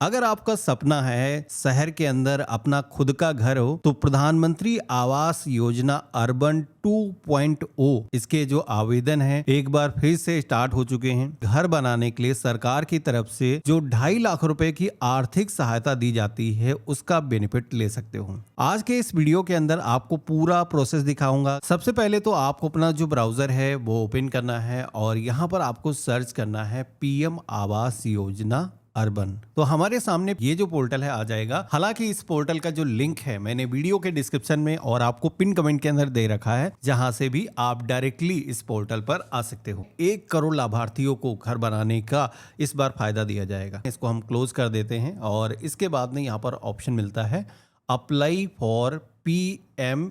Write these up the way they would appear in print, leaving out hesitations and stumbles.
अगर आपका सपना है शहर के अंदर अपना खुद का घर हो तो प्रधानमंत्री आवास योजना अर्बन 2.0 इसके जो आवेदन है एक बार फिर से स्टार्ट हो चुके हैं। घर बनाने के लिए सरकार की तरफ से जो 2.5 लाख रुपए की आर्थिक सहायता दी जाती है उसका बेनिफिट ले सकते हो। आज के इस वीडियो के अंदर आपको पूरा प्रोसेस दिखाऊंगा। सबसे पहले तो आपको अपना जो ब्राउजर है वो ओपन करना है और यहाँ पर आपको सर्च करना है पीएम आवास योजना अर्बन। तो हमारे सामने ये जो पोर्टल है आ जाएगा। हालांकि इस पोर्टल का जो लिंक है मैंने वीडियो के डिस्क्रिप्शन में और आपको पिन कमेंट के अंदर दे रखा है, जहां से भी आप डायरेक्टली इस पोर्टल पर आ सकते हो। 1 करोड़ लाभार्थियों को घर बनाने का इस बार फायदा दिया जाएगा। इसको हम क्लोज कर देते हैं और इसके बाद में यहाँ पर ऑप्शन मिलता है अप्लाई फॉर PMAYU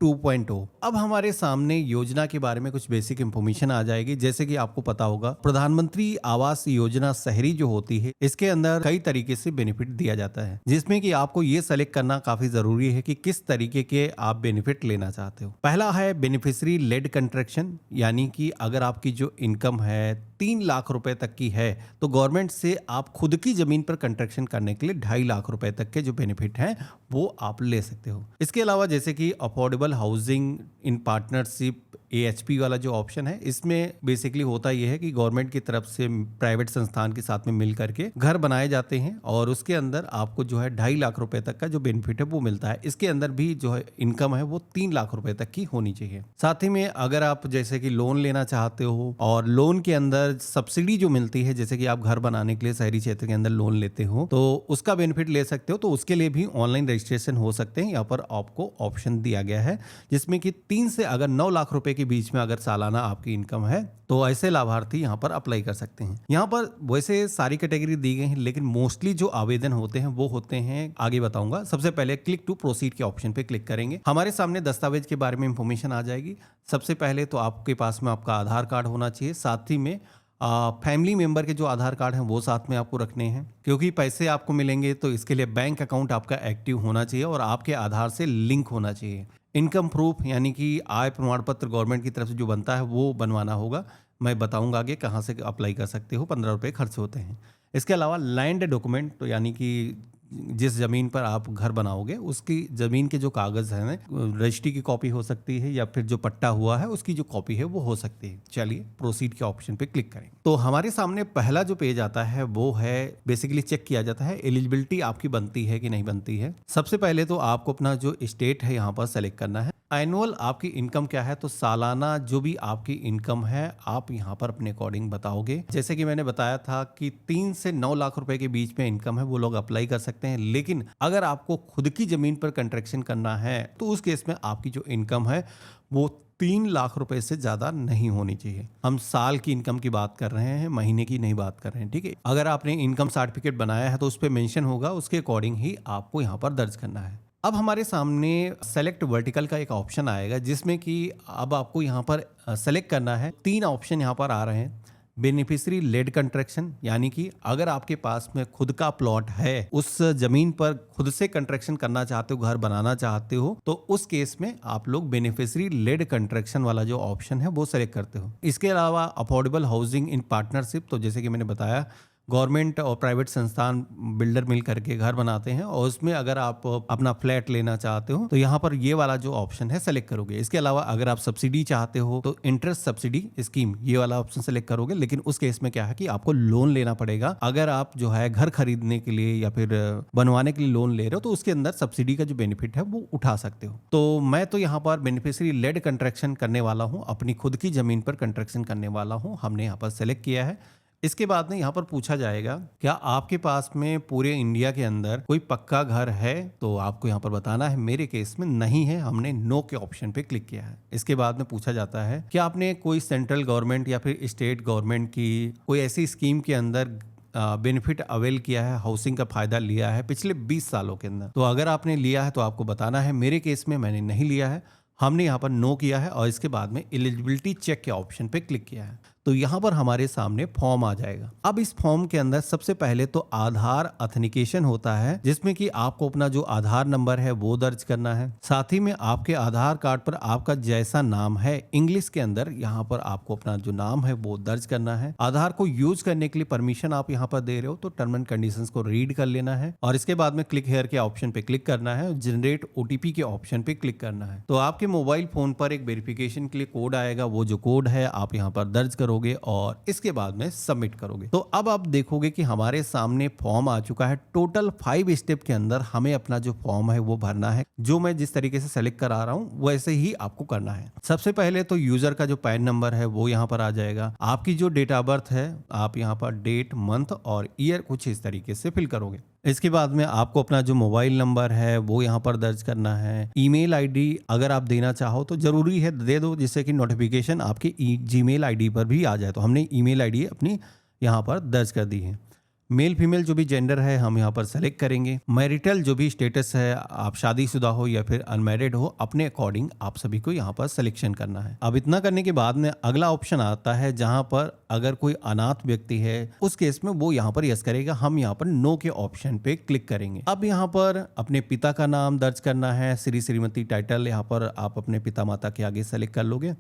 2.0। अब हमारे सामने योजना के बारे में कुछ बेसिक इंफॉर्मेशन आ जाएगी। जैसे कि आपको पता होगा प्रधानमंत्री आवास योजना शहरी जो होती है इसके अंदर कई तरीके से बेनिफिट दिया जाता है, जिसमें कि आपको ये सेलेक्ट करना काफी जरूरी है कि किस तरीके के आप बेनिफिट लेना चाहते हो। पहला है बेनिफिशियरी लेड कंस्ट्रक्शन, यानी कि अगर आपकी जो इनकम है 3 लाख रुपए तक की है तो गवर्नमेंट से आप खुद की जमीन पर कंस्ट्रक्शन करने के लिए 2.5 लाख रुपए तक के जो बेनिफिट हैं वो आप ले सकते हो। इसके अलावा जैसे कि affordable housing in partnership AHP वाला जो ऑप्शन है, इसमें बेसिकली होता यह है कि गवर्नमेंट की तरफ से प्राइवेट संस्थान के साथ में मिल करके घर बनाए जाते हैं और उसके अंदर आपको जो है 2.5 लाख रुपए तक का जो बेनिफिट है वो मिलता है। इसके अंदर भी जो है इनकम है वो 3 लाख रुपए तक की होनी चाहिए। साथ ही में अगर आप जैसे कि लोन लेना चाहते हो और लोन के अंदर सब्सिडी जो मिलती है, जैसे कि आप घर बनाने के लिए शहरी क्षेत्र के अंदर लोन लेते हो तो उसका बेनिफिट ले सकते हो। तो उसके लिए भी ऑनलाइन रजिस्ट्रेशन हो सकते हैं। यहाँ पर आपको ऑप्शन दिया गया है जिसमें कि 3 से अगर 9 लाख रुपए के बीच में अगर सालाना आपकी इनकम है तो ऐसे लाभार्थी यहाँ पर अप्लाई कर सकते हैं। यहाँ पर वैसे सारी कैटेगरी दी गई हैं, लेकिन मोस्टली जो आवेदन होते हैं वो होते हैं, आगे बताऊंगा। सबसे पहले क्लिक टू प्रोसीड के ऑप्शन पे क्लिक करेंगे। हमारे सामने दस्तावेज के बारे में इंफॉर्मेशन आ जाएगी। सबसे पहले तो आपके पास में आपका आधार कार्ड होना चाहिए, साथ ही में फैमिली मेंबर के जो आधार कार्ड हैं वो साथ में आपको रखने हैं, क्योंकि पैसे आपको मिलेंगे तो इसके लिए बैंक अकाउंट आपका एक्टिव होना चाहिए और आपके आधार से लिंक होना चाहिए। इनकम प्रूफ यानी कि आय प्रमाण पत्र गवर्नमेंट की तरफ से जो बनता है वो बनवाना होगा। मैं बताऊंगा आगे कहाँ से अप्लाई कर सकते हो। 15 रुपये खर्च होते हैं। इसके अलावा लैंड डॉक्यूमेंट, तो यानी कि जिस जमीन पर आप घर बनाओगे उसकी जमीन के जो कागज हैं, रजिस्ट्री की कॉपी हो सकती है या फिर जो पट्टा हुआ है उसकी जो कॉपी है वो हो सकती है। चलिए प्रोसीड के ऑप्शन पे क्लिक करेंगे तो हमारे सामने पहला जो पेज आता है वो है बेसिकली चेक किया जाता है एलिजिबिलिटी आपकी बनती है कि नहीं बनती है। सबसे पहले तो आपको अपना जो स्टेट है यहाँ पर सेलेक्ट करना है। एनुअल आपकी इनकम क्या है, तो सालाना जो भी आपकी इनकम है आप यहाँ पर अपने अकॉर्डिंग बताओगे। जैसे कि मैंने बताया था कि 3 से 9 लाख रुपए के बीच में इनकम है वो लोग अप्लाई कर सकते हैं, लेकिन अगर आपको खुद की जमीन पर कंस्ट्रक्शन करना है तो उस केस में आपकी जो इनकम है वो 3 लाख रुपए से ज्यादा नहीं होनी चाहिए। हम साल की इनकम की बात कर रहे हैं, महीने की नहीं बात कर रहे हैं, ठीक है। अगर आपने इनकम सर्टिफिकेट बनाया है तो उस पर मेंशन होगा, उसके अकॉर्डिंग ही आपको यहाँ पर दर्ज करना है। अब हमारे सामने सेलेक्ट वर्टिकल का एक ऑप्शन आएगा जिसमें कि अब आपको यहाँ पर सेलेक्ट करना है। 3 ऑप्शन यहाँ पर आ रहे हैं। बेनिफिशियरी लेड कंस्ट्रक्शन, यानी कि अगर आपके पास में खुद का प्लॉट है, उस जमीन पर खुद से कंस्ट्रक्शन करना चाहते हो, घर बनाना चाहते हो, तो उस केस में आप लोग बेनिफिशियरी लेड कंस्ट्रक्शन वाला जो ऑप्शन है वो सेलेक्ट करते हो। इसके अलावा अफोर्डेबल हाउसिंग इन पार्टनरशिप, तो जैसे कि मैंने बताया गवर्नमेंट और प्राइवेट संस्थान बिल्डर मिल करके घर बनाते हैं और उसमें अगर आप अपना फ्लैट लेना चाहते हो तो यहाँ पर ये वाला जो ऑप्शन है सेलेक्ट करोगे। इसके अलावा अगर आप सब्सिडी चाहते हो तो इंटरेस्ट सब्सिडी स्कीम ये वाला ऑप्शन सेलेक्ट करोगे, लेकिन उस केस में क्या है कि आपको लोन लेना पड़ेगा। अगर आप जो है घर खरीदने के लिए या फिर बनवाने के लिए लोन ले रहे हो तो उसके अंदर सब्सिडी का जो बेनिफिट है वो उठा सकते हो। तो मैं तो यहाँ पर बेनिफिशियरी लेड कंस्ट्रक्शन करने वाला हूँ, अपनी खुद की जमीन पर कंस्ट्रक्शन करने वाला हूँ। हमने यहाँ पर सेलेक्ट किया है। इसके बाद में यहाँ पर पूछा जाएगा क्या आपके पास में पूरे इंडिया के अंदर कोई पक्का घर है, तो आपको यहाँ पर बताना है। मेरे केस में नहीं है, हमने नो के ऑप्शन पे क्लिक किया है। इसके बाद में पूछा जाता है क्या आपने कोई सेंट्रल गवर्नमेंट या फिर स्टेट गवर्नमेंट की कोई ऐसी स्कीम के अंदर बेनिफिट अवेल किया है, हाउसिंग का फायदा लिया है पिछले 20 सालों के अंदर। तो अगर आपने लिया है तो आपको बताना है। मेरे केस में मैंने नहीं लिया है, हमने यहाँ पर नो किया है और इसके बाद में एलिजिबिलिटी चेक के ऑप्शन पे क्लिक किया है। तो यहाँ पर हमारे सामने फॉर्म आ जाएगा। अब इस फॉर्म के अंदर सबसे पहले तो आधार ऑथेंटिकेशन होता है, जिसमें कि आपको अपना जो आधार नंबर है वो दर्ज करना है। साथ ही में आपके आधार कार्ड पर आपका जैसा नाम है इंग्लिश के अंदर यहाँ पर आपको अपना जो नाम है वो दर्ज करना है। आधार को यूज करने के लिए परमिशन आप यहाँ पर दे रहे हो तो टर्म एंड कंडीशंस को रीड कर लेना है और इसके बाद में क्लिक हेयर के ऑप्शन पे क्लिक करना है, जनरेट ओटीपी के ऑप्शन पे क्लिक करना है। तो आपके मोबाइल फोन पर एक वेरिफिकेशन के लिए कोड आएगा, वो जो कोड है आप यहाँ पर दर्ज करोगे और इसके बाद में सबमिट करोगे। तो अब आप देखोगे कि हमारे सामने फॉर्म आ चुका है। टोटल 5 स्टेप के अंदर हमें अपना जो फॉर्म है वो भरना है। जो मैं जिस तरीके से सेलेक्ट करा रहा हूँ वैसे ही आपको करना है। सबसे पहले तो यूजर का जो पैन नंबर है वो यहाँ पर आ जाएगा। आपकी जो डेट ऑफ बर्थ है आप यहाँ पर डेट, मंथ और ईयर कुछ इस तरीके से फिल करोगे। इसके बाद में आपको अपना जो मोबाइल नंबर है वो यहाँ पर दर्ज करना है। ईमेल आईडी अगर आप देना चाहो तो जरूरी है दे दो, जिससे कि नोटिफिकेशन आपके जीमेल आईडी पर भी आ जाए। तो हमने ईमेल आईडी अपनी यहाँ पर दर्ज कर दी है। मेल फीमेल जो भी जेंडर है हम यहाँ पर सेलेक्ट करेंगे। मैरिटल जो भी स्टेटस है, आप शादीशुदा हो या फिर अनमैरिड हो, अपने अकॉर्डिंग आप सभी को यहाँ पर सिलेक्शन करना है। अब इतना करने के बाद में अगला ऑप्शन आता है जहाँ पर अगर कोई अनाथ व्यक्ति है उस केस में वो यहाँ पर यस करेगा। हम यहाँ पर नो के ऑप्शन पे क्लिक करेंगे। अब यहाँ पर अपने पिता का नाम दर्ज करना है। श्री श्रीमती टाइटल यहाँ पर आप अपने पिता माता के आगे सेलेक्ट कर लोगे।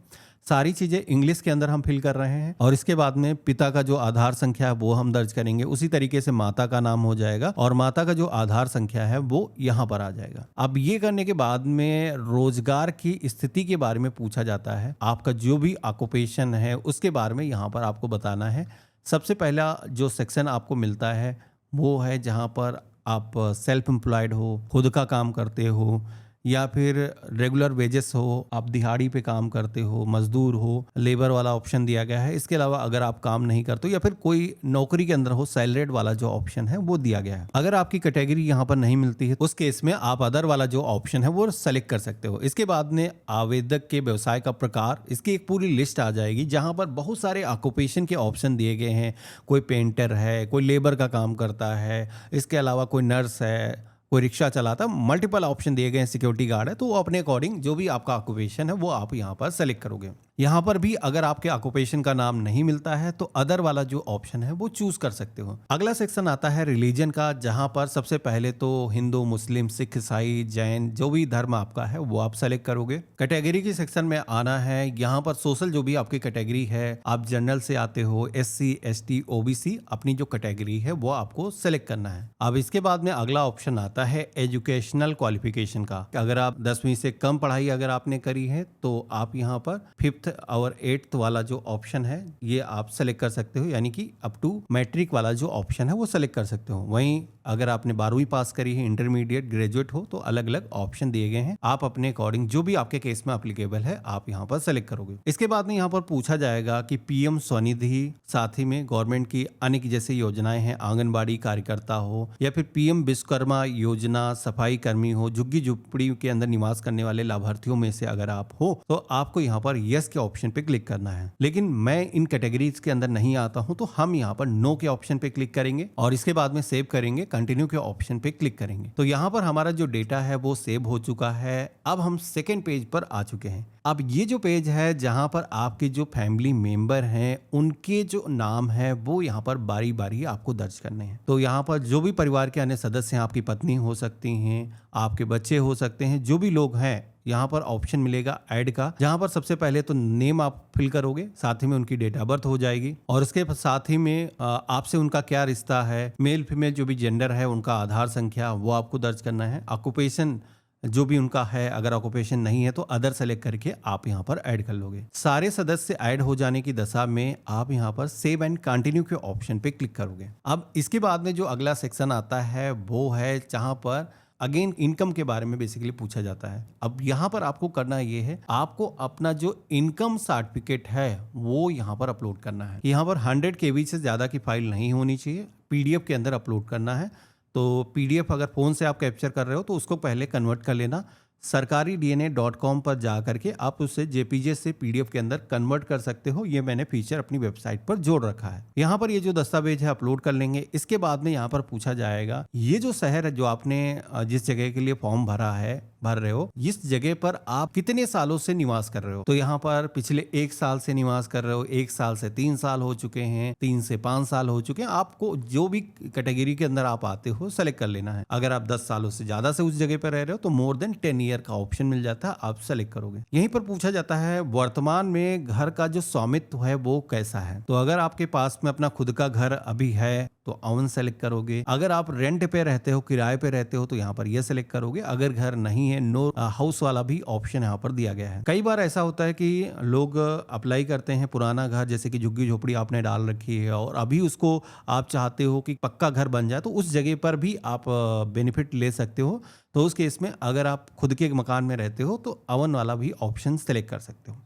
सारी चीजें इंग्लिश के अंदर हम फिल कर रहे हैं और इसके बाद में पिता का जो आधार संख्या है वो हम दर्ज करेंगे। उसी तरीके से माता का नाम हो जाएगा और माता का जो आधार संख्या है वो यहाँ पर आ जाएगा। अब ये करने के बाद में रोजगार की स्थिति के बारे में पूछा जाता है। आपका जो भी ऑक्यूपेशन है उसके बारे में यहाँ पर आपको बताना है। सबसे पहला जो सेक्शन आपको मिलता है वो है जहाँ पर आप सेल्फ एम्प्लॉयड हो, खुद का काम करते हो या फिर रेगुलर वेजेस हो, आप दिहाड़ी पे काम करते हो, मजदूर हो, लेबर वाला ऑप्शन दिया गया है। इसके अलावा अगर आप काम नहीं करते हो या फिर कोई नौकरी के अंदर हो, सैलरीड वाला जो ऑप्शन है वो दिया गया है। अगर आपकी कैटेगरी यहाँ पर नहीं मिलती है उस केस में आप अदर वाला जो ऑप्शन है वो सेलेक्ट कर सकते हो। इसके बाद में आवेदक के व्यवसाय का प्रकार, इसकी एक पूरी लिस्ट आ जाएगी जहाँ पर बहुत सारे ऑक्यूपेशन के ऑप्शन दिए गए हैं। कोई पेंटर है, कोई लेबर का काम करता है, इसके अलावा कोई नर्स है, कोई रिक्शा चलाता, मल्टीपल ऑप्शन दिए गए हैं, सिक्योरिटी गार्ड है। तो वो अपने अकॉर्डिंग जो भी आपका ऑक्यूपेशन है वो आप यहाँ पर सेलेक्ट करोगे। यहाँ पर भी अगर आपके ऑक्यूपेशन का नाम नहीं मिलता है तो अदर वाला जो ऑप्शन है वो चूज कर सकते हो। अगला सेक्शन आता है रिलीजन का, जहाँ पर सबसे पहले तो हिंदू, मुस्लिम, सिख, ईसाई, जैन जो भी धर्म आपका है वो आप सेलेक्ट करोगे। कैटेगरी के सेक्शन में आना है। यहाँ पर सोशल जो भी आपकी कैटेगरी है, आप जनरल से आते हो, SC, ST, OBC, अपनी जो कैटेगरी है वो आपको सेलेक्ट करना है। अब इसके बाद में अगला ऑप्शन आता है एजुकेशनल क्वालिफिकेशन का। अगर आप 10वीं से कम पढ़ाई अगर आपने करी है तो आप यहाँ पर 5th और 8th वाला जो ऑप्शन है ये आप सेलेक्ट कर सकते हो, यानी कि अप टू मैट्रिक वाला जो ऑप्शन है वो सेलेक्ट कर सकते हो। वहीं अगर आपने 12वीं पास करी है, इंटरमीडिएट, ग्रेजुएट हो तो अलग अलग ऑप्शन दिए गए हैं। आप अपने अकॉर्डिंग जो भी आपके केस में एप्लीकेबल है आप यहाँ पर सेलेक्ट करोगे। इसके बाद में यहाँ पर पूछा जाएगा कि PM स्वनिधि, साथ ही में गवर्नमेंट की अन्य जैसे योजनाएं हैं, आंगनबाड़ी कार्यकर्ता हो या फिर PM विश्वकर्मा योजना, सफाई कर्मी हो, झुग्गी झुपड़ी के अंदर निवास करने वाले लाभार्थियों में से अगर आप हो तो आपको यहाँ पर यस के ऑप्शन पे क्लिक करना है। लेकिन मैं इन कैटेगरीज के अंदर नहीं आता हूं तो हम यहाँ पर नो के ऑप्शन पे क्लिक करेंगे और इसके बाद में सेव करेंगे, कंटिन्यू के ऑप्शन पे क्लिक करेंगे। तो यहाँ पर हमारा जो डेटा है वो सेव हो चुका है। अब हम सेकेंड पेज पर आ चुके हैं। अब ये जो पेज है जहां पर आपके जो फैमिली मेंबर हैं उनके जो नाम है वो यहाँ पर बारी बारी आपको दर्ज करने हैं। तो यहाँ पर जो भी परिवार के अन्य सदस्य हैं, आपकी पत्नी हो सकती हैं, आपके बच्चे हो सकते हैं, जो भी लोग हैं, यहाँ पर ऑप्शन मिलेगा ऐड का, जहाँ पर सबसे पहले तो नेम आप फिल करोगे, साथ ही में उनकी डेट ऑफ बर्थ हो जाएगी और उसके साथ ही में आपसे उनका क्या रिश्ता है, मेल फीमेल जो भी जेंडर है, उनका आधार संख्या वो आपको दर्ज करना है। ऑक्यूपेशन जो भी उनका है, अगर ऑक्यूपेशन नहीं है तो अदर सेलेक्ट करके आप यहाँ पर ऐड कर लोगे। सारे सदस्य ऐड हो जाने की दशा में आप यहाँ पर सेव एंड कंटिन्यू के ऑप्शन पे क्लिक करोगे। अब इसके बाद में जो अगला सेक्शन आता है वो है जहाँ पर अगेन इनकम के बारे में बेसिकली पूछा जाता है। अब यहाँ पर आपको करना ये है, आपको अपना जो इनकम सर्टिफिकेट है वो यहाँ पर अपलोड करना है। यहाँ पर 100 KB से ज़्यादा की फाइल नहीं होनी चाहिए, PDF के अंदर अपलोड करना है। तो PDF अगर फ़ोन से आप कैप्चर कर रहे हो तो उसको पहले कन्वर्ट कर लेना। sarkaridna.com पर जा करके आप उसे JPG से PDF के अंदर कन्वर्ट कर सकते हो। ये मैंने फीचर अपनी वेबसाइट पर जोड़ रखा है। यहाँ पर ये जो दस्तावेज है अपलोड कर लेंगे। इसके बाद में यहाँ पर पूछा जाएगा ये जो शहर है जो आपने जिस जगह के लिए फॉर्म भरा है भर रहे हो, इस जगह पर आप कितने सालों से निवास कर रहे हो। तो यहाँ पर पिछले 1 साल से निवास कर रहे हो, 1 साल से 3 साल हो चुके हैं, 3 से 5 साल हो चुके हैं, आपको जो भी कैटेगरी के अंदर आप आते हो सेलेक्ट कर लेना है। अगर आप 10 सालों से ज्यादा से उस जगह पर रह रहे हो तो मोर देन 10 ईयर का ऑप्शन मिल जाता है, आप सेलेक्ट करोगे। यहीं पर पूछा जाता है वर्तमान में घर का जो स्वामित्व है वो कैसा है। तो अगर आपके पास में अपना खुद का घर अभी है तो ऑन सेलेक्ट करोगे। अगर आप रेंट पे रहते हो, किराए पे रहते हो, तो यहाँ पर ये सेलेक्ट करोगे। अगर घर नहीं है, नो हाउस वाला भी ऑप्शन यहाँ पर दिया गया है। कई बार ऐसा होता है कि लोग अप्लाई करते हैं पुराना घर, जैसे कि झुग्गी झोपड़ी आपने डाल रखी है और अभी उसको आप चाहते हो कि पक्का घर बन जाए, तो उस जगह पर भी आप बेनिफिट ले सकते हो। तो उस केस में अगर आप खुद के मकान में रहते हो तो अवन वाला भी ऑप्शन सेलेक्ट कर सकते हो।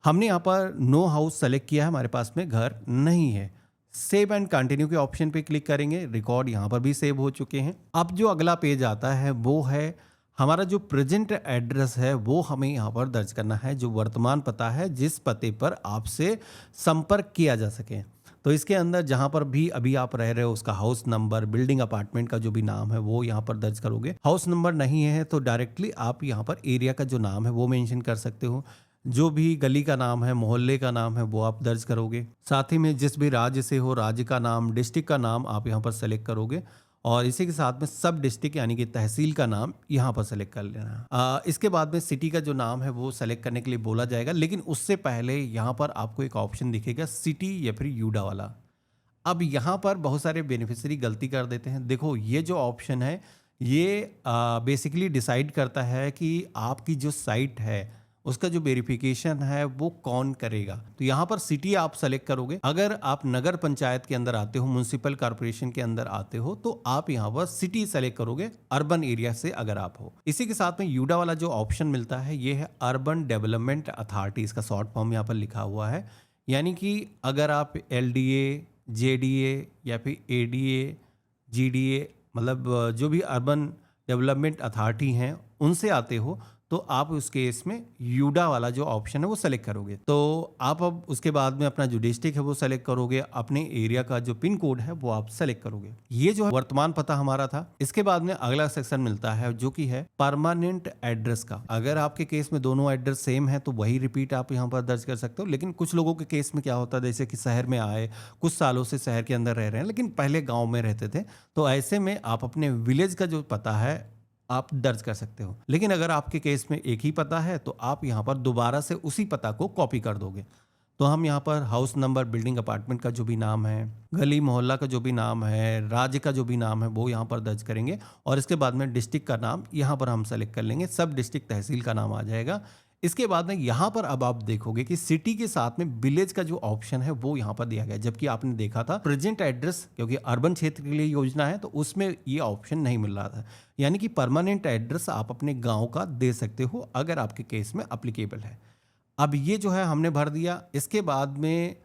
हमने यहाँ पर नो हाउस सेलेक्ट किया है, हमारे पास में घर नहीं है। सेव एंड कंटिन्यू के ऑप्शन पे क्लिक करेंगे, रिकॉर्ड यहाँ पर भी सेव हो चुके हैं। अब जो अगला पेज आता है वो है हमारा जो प्रेजेंट एड्रेस है वो हमें यहाँ पर दर्ज करना है, जो वर्तमान पता है, जिस पते पर आपसे संपर्क किया जा सके। तो इसके अंदर जहाँ पर भी अभी आप रह रहे हो उसका हाउस नंबर, बिल्डिंग, अपार्टमेंट का जो भी नाम है वो यहाँ पर दर्ज करोगे। हाउस नंबर नहीं है तो डायरेक्टली आप यहाँ पर एरिया का जो नाम है वो मेंशन कर सकते हो। जो भी गली का नाम है, मोहल्ले का नाम है वो आप दर्ज करोगे। साथ ही में जिस भी राज्य से हो, राज्य का नाम, डिस्ट्रिक्ट का नाम आप यहाँ पर सेलेक्ट करोगे और इसी के साथ में सब डिस्ट्रिक्ट यानी कि तहसील का नाम यहाँ पर सेलेक्ट कर लेना। इसके बाद में सिटी का जो नाम है वो सेलेक्ट करने के लिए बोला जाएगा, लेकिन उससे पहले यहाँ पर आपको एक ऑप्शन दिखेगा सिटी या फिर यूडा वाला। अब यहाँ पर बहुत सारे बेनिफिशियरी गलती कर देते हैं। देखो ये जो ऑप्शन है ये बेसिकली डिसाइड करता है कि आपकी जो साइट है उसका जो वेरिफिकेशन है वो कौन करेगा। तो यहाँ पर सिटी आप सेलेक्ट करोगे। अगर आप नगर पंचायत के अंदर आते हो, म्युनिसिपल कॉर्पोरेशन के अंदर आते हो, तो आप यहाँ पर सिटी सेलेक्ट करोगे, अर्बन एरिया से अगर आप हो। इसी के साथ में यूडा वाला जो ऑप्शन मिलता है ये है अर्बन डेवलपमेंट अथॉरिटी, इसका शॉर्ट फॉर्म यहाँ पर लिखा हुआ है। यानी कि अगर आप LDA, JDA या फिर ADA, GDA मतलब जो भी अर्बन डेवलपमेंट अथॉरिटी हैं उनसे आते हो तो आप उस केस में यूडा वाला जो ऑप्शन है वो सेलेक्ट करोगे। तो आप अब उसके बाद में अपना जो डिस्ट्रिक्ट है वो सेलेक्ट करोगे, अपने एरिया का जो पिन कोड है वो आप सेलेक्ट करोगे। ये जो है वर्तमान पता हमारा था। इसके बाद में अगला सेक्शन मिलता है जो कि है परमानेंट एड्रेस का। अगर आपके केस में दोनों एड्रेस सेम है तो वही रिपीट आप यहाँ पर दर्ज कर सकते हो, लेकिन कुछ लोगों के केस में क्या होता है, जैसे कि शहर में आए, कुछ सालों से शहर के अंदर रह रहे हैं लेकिन पहले गाँव में रहते थे, तो ऐसे में आप अपने विलेज का जो पता है आप दर्ज कर सकते हो। लेकिन अगर आपके केस में एक ही पता है तो आप यहाँ पर दोबारा से उसी पता को कॉपी कर दोगे। तो हम यहाँ पर हाउस नंबर, बिल्डिंग, अपार्टमेंट का जो भी नाम है, गली मोहल्ला का जो भी नाम है, राज्य का जो भी नाम है वो यहाँ पर दर्ज करेंगे और इसके बाद में डिस्ट्रिक्ट का नाम यहाँ पर हम सेलेक्ट कर लेंगे। सब डिस्ट्रिक्ट तहसील का नाम आ जाएगा। इसके बाद में यहाँ पर अब आप देखोगे कि सिटी के साथ में विलेज का जो ऑप्शन है वो यहाँ पर दिया गया है, जबकि आपने देखा था प्रेजेंट एड्रेस, क्योंकि अर्बन क्षेत्र के लिए योजना है तो उसमें ये ऑप्शन नहीं मिल रहा था। यानी कि परमानेंट एड्रेस आप अपने गांव का दे सकते हो अगर आपके केस में अप्लीकेबल है। अब ये जो है हमने भर दिया। इसके बाद में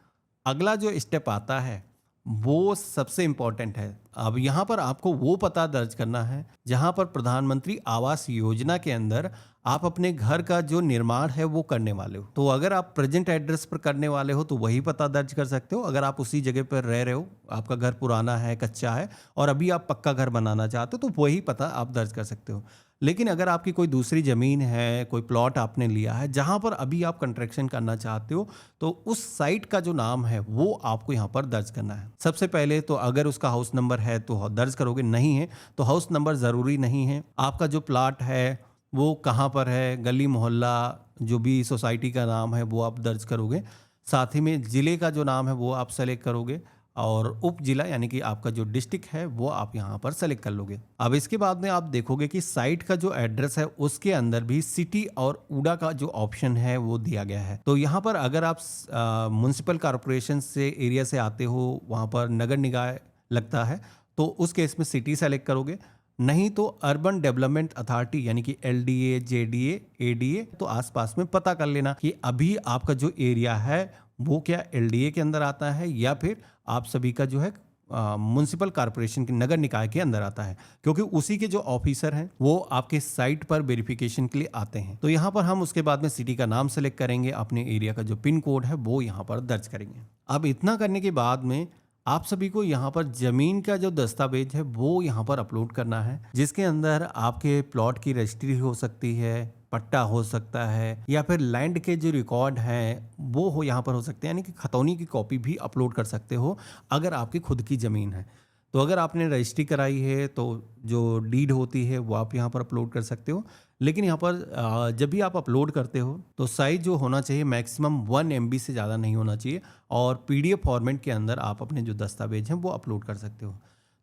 अगला जो स्टेप आता है वो सबसे इम्पोर्टेंट है। अब यहाँ पर आपको वो पता दर्ज करना है जहाँ पर प्रधानमंत्री आवास योजना के अंदर आप अपने घर का जो निर्माण है वो करने वाले हो। तो अगर आप प्रेजेंट एड्रेस पर करने वाले हो तो वही पता दर्ज कर सकते हो। अगर आप उसी जगह पर रह रहे हो, आपका घर पुराना है, कच्चा है और अभी आप पक्का घर बनाना चाहते हो तो वही पता आप दर्ज कर सकते हो। लेकिन अगर आपकी कोई दूसरी ज़मीन है, कोई प्लॉट आपने लिया है जहाँ पर अभी आप कंस्ट्रक्शन करना चाहते हो, तो उस साइट का जो नाम है वो आपको यहाँ पर दर्ज करना है। सबसे पहले तो अगर उसका हाउस नंबर है तो दर्ज करोगे, नहीं है तो हाउस नंबर ज़रूरी नहीं है। आपका जो प्लॉट है वो कहाँ पर है, गली मोहल्ला, जो भी सोसाइटी का नाम है वो आप दर्ज करोगे। साथ ही में ज़िले का जो नाम है वो आप सेलेक्ट करोगे और उप जिला यानी कि आपका जो डिस्ट्रिक्ट है वो आप यहाँ पर सेलेक्ट कर लोगे। अब इसके बाद में आप देखोगे कि साइट का जो एड्रेस है उसके अंदर भी सिटी और ऊडा का जो ऑप्शन है वो दिया गया है। तो यहाँ पर अगर आप म्युनिसिपल कॉर्पोरेशन से एरिया से आते हो, वहाँ पर नगर निकाय लगता है, तो उस केस में सिटी सेलेक्ट करोगे। नहीं तो अर्बन डेवलपमेंट अथॉरिटी यानी कि LDA, JDA, ADA, तो आसपास में पता कर लेना कि अभी आपका जो एरिया है वो क्या LDA के अंदर आता है या फिर आप सभी का जो है म्युनिसिपल कॉर्पोरेशन के नगर निकाय के अंदर आता है, क्योंकि उसी के जो ऑफिसर हैं वो आपके साइट पर वेरिफिकेशन के लिए आते हैं। तो यहाँ पर हम उसके बाद में सिटी का नाम सेलेक्ट करेंगे, अपने एरिया का जो पिन कोड है वो यहाँ पर दर्ज करेंगे। अब इतना करने के बाद में आप सभी को यहाँ पर जमीन का जो दस्तावेज है वो यहाँ पर अपलोड करना है, जिसके अंदर आपके प्लॉट की रजिस्ट्री हो सकती है, पट्टा हो सकता है, या फिर लैंड के जो रिकॉर्ड हैं वो हो यहाँ पर हो सकते हैं, यानी कि खतौनी की कॉपी भी अपलोड कर सकते हो अगर आपकी खुद की ज़मीन है। तो अगर आपने रजिस्ट्री कराई है तो जो डीड होती है वो आप यहाँ पर अपलोड कर सकते हो। लेकिन यहाँ पर जब भी आप अपलोड करते हो तो साइज जो होना चाहिए मैक्सिमम 1 MB से ज़्यादा नहीं होना चाहिए, और PDF फॉर्मेट के अंदर आप अपने जो दस्तावेज हैं वो अपलोड कर सकते हो।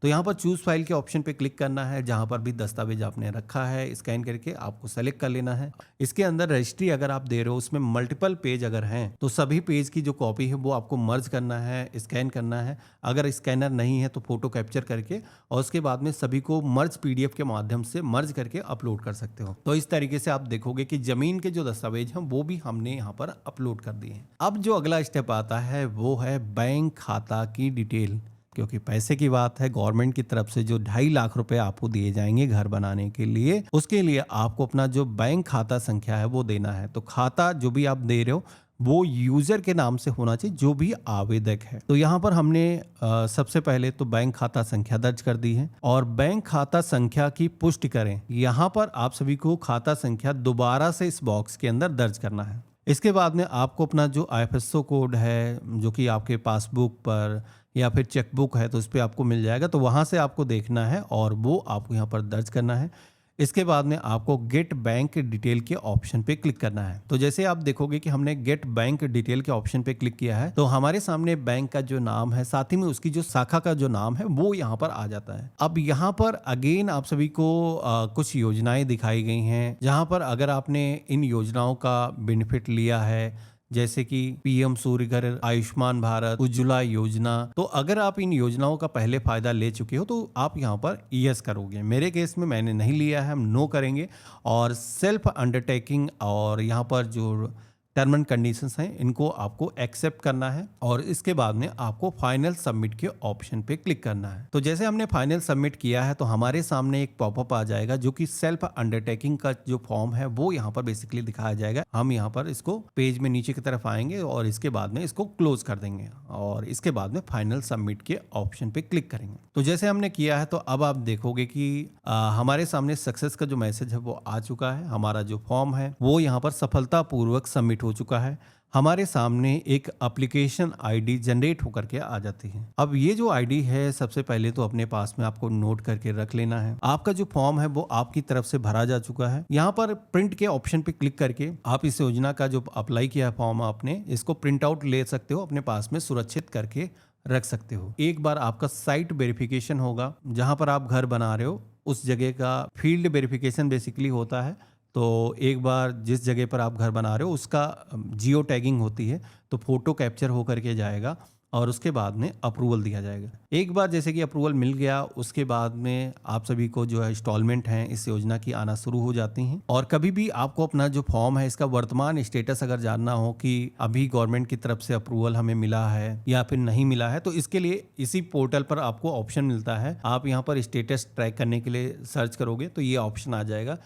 तो यहाँ पर चूज़ फाइल के ऑप्शन पे क्लिक करना है, जहाँ पर भी दस्तावेज आपने रखा है स्कैन करके आपको सेलेक्ट कर लेना है। इसके अंदर रजिस्ट्री अगर आप दे रहे हो उसमें मल्टीपल पेज अगर हैं तो सभी पेज की जो कॉपी है वो आपको मर्ज करना है, स्कैन करना है। अगर स्कैनर नहीं है तो फोटो कैप्चर करके और उसके बाद में सभी को मर्ज PDF के माध्यम से मर्ज करके अपलोड कर सकते हो। तो इस तरीके से आप देखोगे कि जमीन के जो दस्तावेज हैं वो भी हमने यहाँ पर अपलोड कर दिए हैं। अब जो अगला स्टेप आता है वो है बैंक खाता की डिटेल, क्योंकि पैसे की बात है। गवर्नमेंट की तरफ से जो 2.5 लाख रुपए आपको दिए जाएंगे घर बनाने के लिए, उसके लिए आपको अपना जो बैंक खाता संख्या है वो देना है। तो खाता जो भी आप दे रहे हो वो यूजर के नाम से होना चाहिए जो भी आवेदक है। तो यहाँ पर हमने सबसे पहले तो बैंक खाता संख्या दर्ज कर दी है, और बैंक खाता संख्या की पुष्टि करें। यहाँ पर आप सभी को खाता संख्या दोबारा से इस बॉक्स के अंदर दर्ज करना है। इसके बाद में आपको अपना जो IFSO कोड है जो कि आपके पासबुक पर या फिर चेकबुक है तो उस पर आपको मिल जाएगा, तो वहाँ से आपको देखना है और वो आपको यहाँ पर दर्ज करना है। इसके बाद में आपको गेट बैंक डिटेल के ऑप्शन पे क्लिक करना है। तो जैसे आप देखोगे कि हमने गेट बैंक डिटेल के ऑप्शन पे क्लिक किया है तो हमारे सामने बैंक का जो नाम है साथ ही में उसकी जो शाखा का जो नाम है वो यहाँ पर आ जाता है। अब यहाँ पर अगेन आप सभी को कुछ योजनाएं दिखाई गई हैं, जहाँ पर अगर आपने इन योजनाओं का बेनिफिट लिया है जैसे कि PM सूर्य घर, आयुष्मान भारत, उज्ज्वला योजना, तो अगर आप इन योजनाओं का पहले फायदा ले चुके हो तो आप यहाँ पर यस करोगे। मेरे केस में मैंने नहीं लिया है, हम नो करेंगे। और सेल्फ अंडरटेकिंग और यहाँ पर जो टर्म एंड कंडीशंस हैं इनको आपको एक्सेप्ट करना है, और इसके बाद में आपको फाइनल सबमिट के ऑप्शन पे क्लिक करना है। तो जैसे हमने फाइनल सबमिट किया है तो हमारे सामने एक पॉपअप आ जाएगा जो कि सेल्फ अंडरटेकिंग का जो फॉर्म है वो यहाँ पर बेसिकली दिखाया जाएगा। हम यहाँ पर इसको पेज में नीचे की तरफ आएंगे और इसके बाद में इसको क्लोज कर देंगे, और इसके बाद में फाइनल सबमिट के ऑप्शन पे क्लिक करेंगे। तो जैसे हमने किया है तो अब आप देखोगे कि हमारे सामने सक्सेस का जो मैसेज है वो आ चुका है। हमारा जो फॉर्म है वो यहाँ पर सफलतापूर्वक सबमिट हो चुका है। हमारे सामने एक एप्लीकेशन ID जनरेट होकर के आ जाती है। अब ये जो ID है सबसे पहले तो अपने पास में आपको नोट करके रख लेना है। आपका जो फॉर्म है वो आपकी तरफ से भरा जा चुका है। यहाँ पर प्रिंट के ऑप्शन पे क्लिक करके आप इस योजना का जो अप्लाई किया फॉर्म आपने इसको प्रिंट आउट ले सकते हो, अपने पास में सुरक्षित करके रख सकते हो। एक बार आपका साइट वेरिफिकेशन होगा, जहां पर आप घर बना रहे हो उस जगह का फील्ड वेरिफिकेशन बेसिकली होता है। तो एक बार जिस जगह पर आप घर बना रहे हो उसका जियो टैगिंग होती है, तो फोटो कैप्चर होकर के जाएगा और उसके बाद में अप्रूवल दिया जाएगा। एक बार जैसे कि अप्रूवल मिल गया उसके बाद में आप सभी को जो है इंस्टॉलमेंट हैं इस योजना की आना शुरू हो जाती हैं। और कभी भी आपको अपना जो फॉर्म है इसका वर्तमान स्टेटस अगर जानना हो कि अभी गवर्नमेंट की तरफ से अप्रूवल हमें मिला है या फिर नहीं मिला है, तो इसके लिए इसी पोर्टल पर आपको ऑप्शन मिलता है। आप यहाँ पर स्टेटस ट्रैक करने के लिए सर्च करोगे तो ये ऑप्शन आ जाएगा।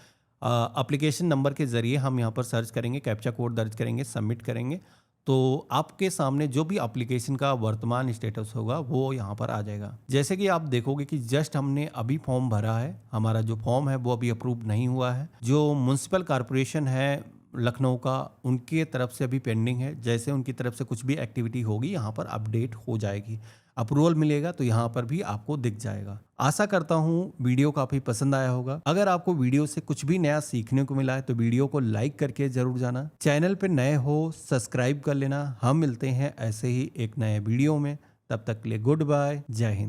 एप्लीकेशन नंबर के जरिए हम यहाँ पर सर्च करेंगे, कैप्चा कोड दर्ज करेंगे, सबमिट करेंगे, तो आपके सामने जो भी एप्लीकेशन का वर्तमान स्टेटस होगा वो यहाँ पर आ जाएगा। जैसे कि आप देखोगे कि जस्ट हमने अभी फॉर्म भरा है, हमारा जो फॉर्म है वो अभी अप्रूव नहीं हुआ है। जो म्युनिसिपल कॉर्पोरेशन है लखनऊ का उनके तरफ से अभी पेंडिंग है। जैसे उनकी तरफ से कुछ भी एक्टिविटी होगी यहाँ पर अपडेट हो जाएगी, अप्रूवल मिलेगा तो यहाँ पर भी आपको दिख जाएगा। आशा करता हूँ वीडियो काफ़ी पसंद आया होगा। अगर आपको वीडियो से कुछ भी नया सीखने को मिला है तो वीडियो को लाइक करके जरूर जाना। चैनल पे नए हो सब्सक्राइब कर लेना। हम मिलते हैं ऐसे ही एक नए वीडियो में, तब तक के लिए गुड बाय, जय हिंद।